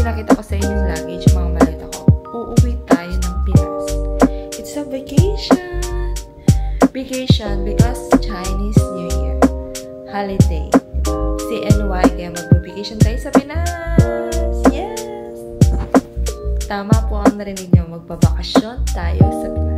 pinakita ko sa inyo yung luggage, mga maleta ko. Uuwi tayo ng Pinas. It's a vacation! Vacation because Chinese New Year. Holiday. CNY, kaya mag-vacation tayo sa Pinas! Yes! Tama po ang narinig nyo, magbabakasyon tayo sa Pinas.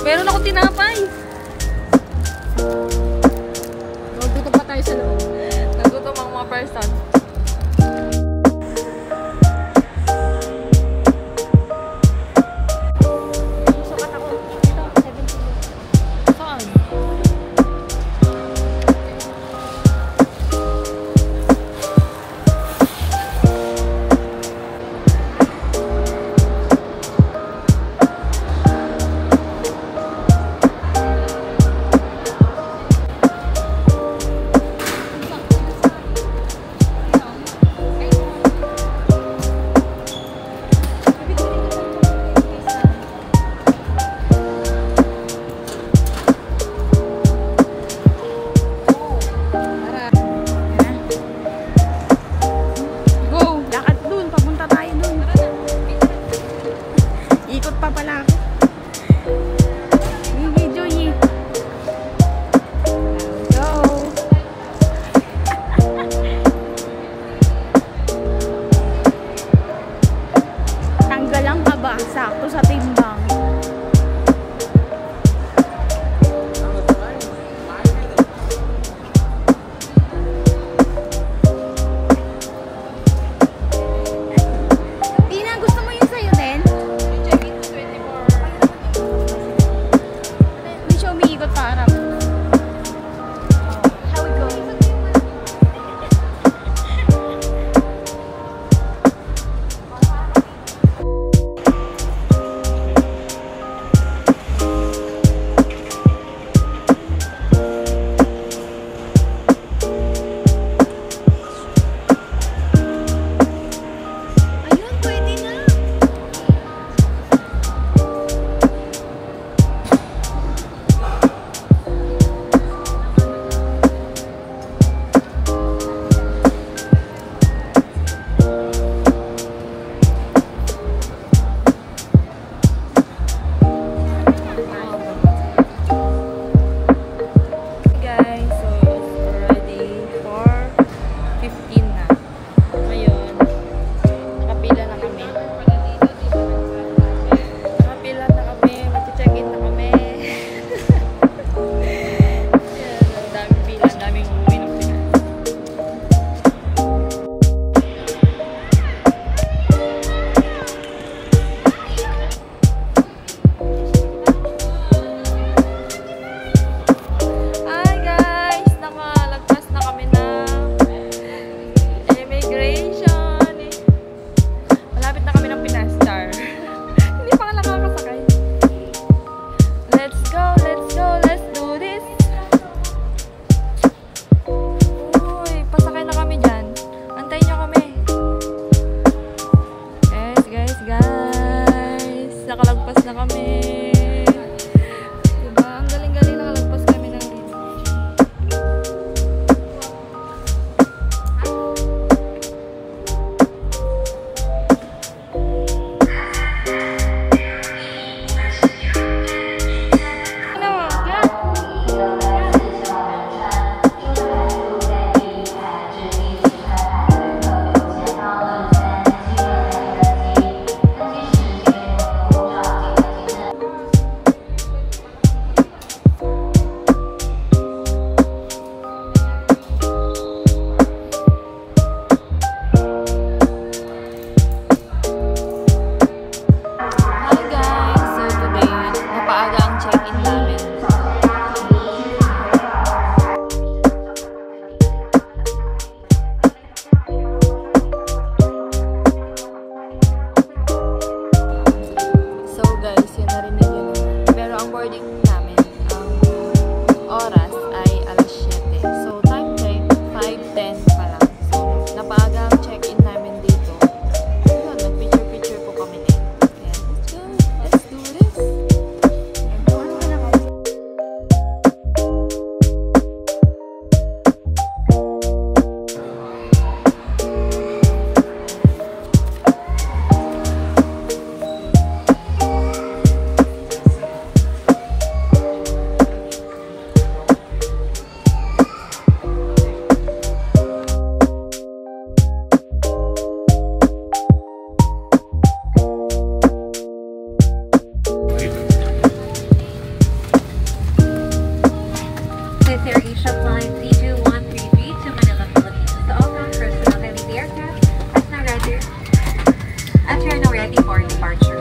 Meron ako tinapay. Nagutom pa tayo sa loob. Nagutom ang mga person. Sukat ako. Ito, 70. Saan? Sakto sa timbang. Tina, gusto mo yun sa'yo din? Check-in to 24. Hindi siya umiikot pa harap. How it goes? Nakalagpas na kami. Diba? Ang galing-galing nakalagpas kami ng rin. boarding namin, oras ay alas 7. So, time check, 5:10 pa lang. So, napaaga ang check-in namin dito. Yun, nag-picture-picture po kami din. Ayan, let's go. Let's do this. With Air Asia Flight 32133 to Manila, Philippines, the all-round personal the aircraft at now ready for departure.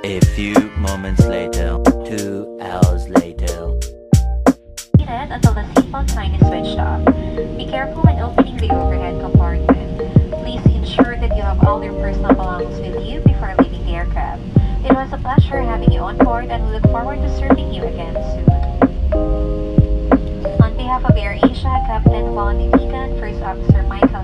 A few moments later, 2 hours later. Until the seatbelt sign is switched off. Be careful when opening the overhead compartment. Please ensure that you have all your personal belongings with you before leaving the aircraft. It was a pleasure having you on board and we look forward to serving you again soon. On behalf of Air Asia, Captain Von Divigan, First Officer Michael